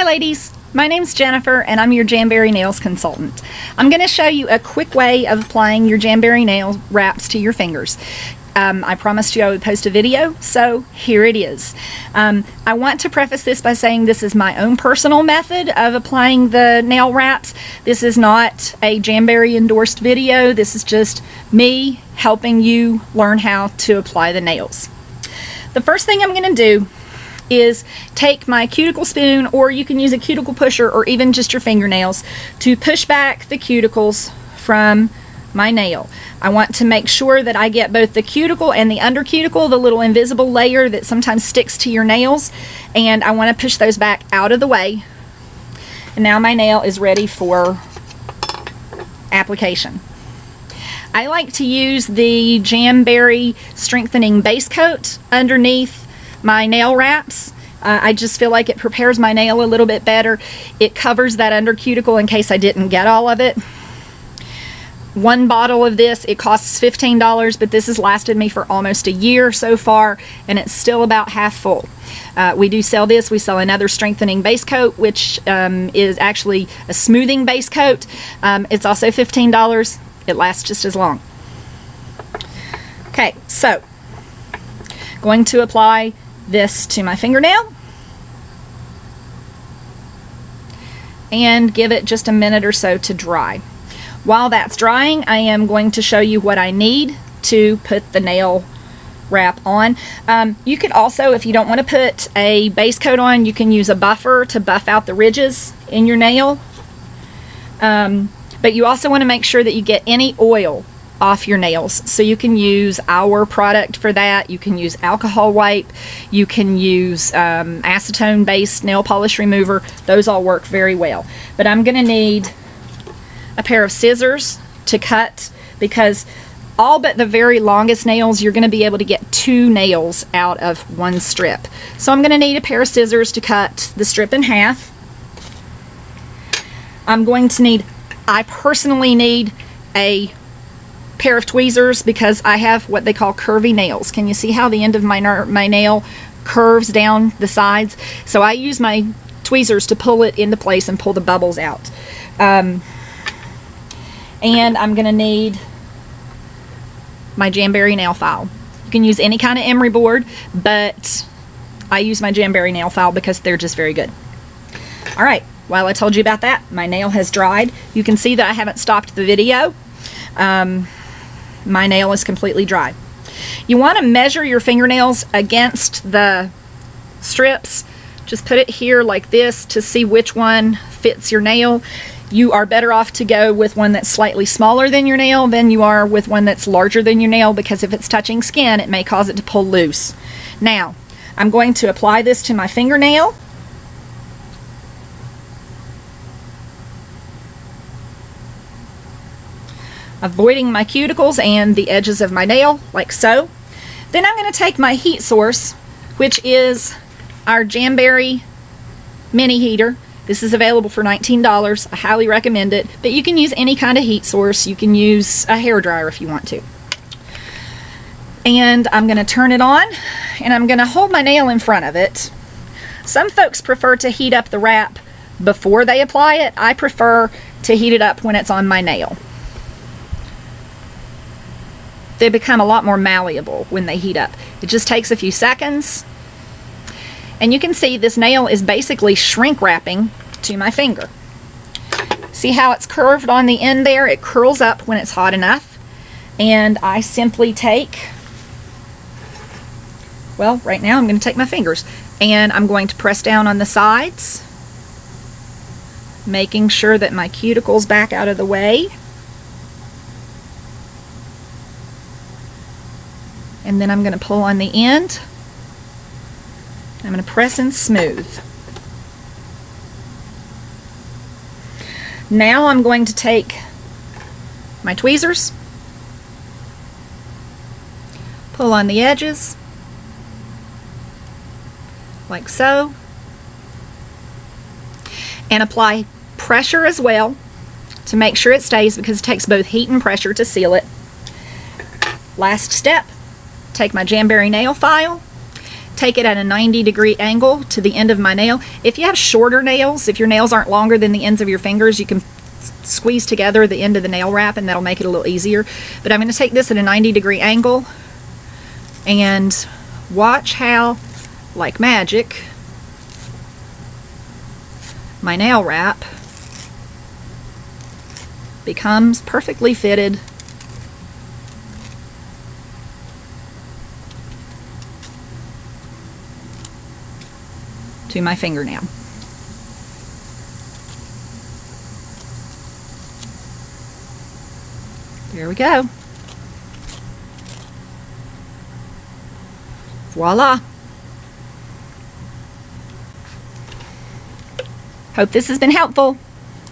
Hi ladies, my name's Jennifer and I'm your Jamberry Nails consultant. I'm going to show you a quick way of applying your Jamberry nail wraps to your fingers. I promised you I would post a video, so here it is. I want to preface this by saying this is my own personal method of applying the nail wraps. This is not a Jamberry endorsed video. This is just me helping you learn how to apply the nails. The first thing I'm going to do is take my cuticle spoon, or you can use a cuticle pusher or even just your fingernails, to push back the cuticles from my nail. I want to make sure that I get both the cuticle and the under cuticle, the little invisible layer that sometimes sticks to your nails, and I want to push those back out of the way. And now my nail is ready for application. I like to use the Jamberry strengthening base coat underneath my nail wraps. I just feel like it prepares my nail a little bit better. It covers that under cuticle in case I didn't get all of it. One bottle of this, it costs $15, but this has lasted me for almost a year so far, and it's still about half full. We do sell this. We sell another strengthening base coat, which is actually a smoothing base coat. It's also $15. It lasts just as long. Okay, so going to apply this to my fingernail and give it just a minute or so to dry. While that's drying, I am going to show you what I need to put the nail wrap on. You could also, if you don't want to put a base coat on, you can use a buffer to buff out the ridges in your nail. But you also want to make sure that you get any oil off your nails. So you can use our product for that. You can use alcohol wipe. You can use acetone based nail polish remover. Those all work very well. But I'm going to need a pair of scissors to cut, because all but the very longest nails, you're going to be able to get 2 nails out of one strip. So I'm going to need a pair of scissors to cut the strip in half. I'm going to need, I personally need a pair of tweezers because I have what they call curvy nails. Can you see how the end of my nail curves down the sides? So I use my tweezers to pull it into place and pull the bubbles out. And I'm going to need my Jamberry nail file. You can use any kind of emery board, but I use my Jamberry nail file because they're just very good. All right, while I told you about that, my nail has dried. You can see that I haven't stopped the video. My nail is completely dry. You want to measure your fingernails against the strips. Just put it here like this to see which one fits your nail. You are better off to go with one that's slightly smaller than your nail than you are with one that's larger than your nail, because if it's touching skin, it may cause it to pull loose. Now, I'm going to apply this to my fingernail. Avoiding my cuticles and the edges of my nail, like so. Then I'm going to take my heat source, which is our Jamberry mini heater. This is available for $19. I highly recommend it, but you can use any kind of heat source. You can use a hairdryer if you want to. And I'm going to turn it on, and I'm going to hold my nail in front of it. Some folks prefer to heat up the wrap before they apply it. I prefer to heat it up when it's on my nail. They become a lot more malleable when they heat up. It just takes a few seconds. And you can see this nail is basically shrink wrapping to my finger. See how it's curved on the end there? It curls up when it's hot enough. And I simply take, well, right now I'm going to take my fingers and I'm going to press down on the sides, making sure that my cuticle's back out of the way. And then I'm going to pull on the end. I'm going to press and smooth. Now I'm going to take my tweezers, pull on the edges, like so, and apply pressure as well to make sure it stays, because it takes both heat and pressure to seal it. Last step, take my Jamberry nail file, take it at a 90-degree angle to the end of my nail. If you have shorter nails, if your nails aren't longer than the ends of your fingers, you can squeeze together the end of the nail wrap and that'll make it a little easier. But I'm going to take this at a 90-degree angle and watch how, like magic, my nail wrap becomes perfectly fitted to my fingernail. There we go. Voila. Hope this has been helpful.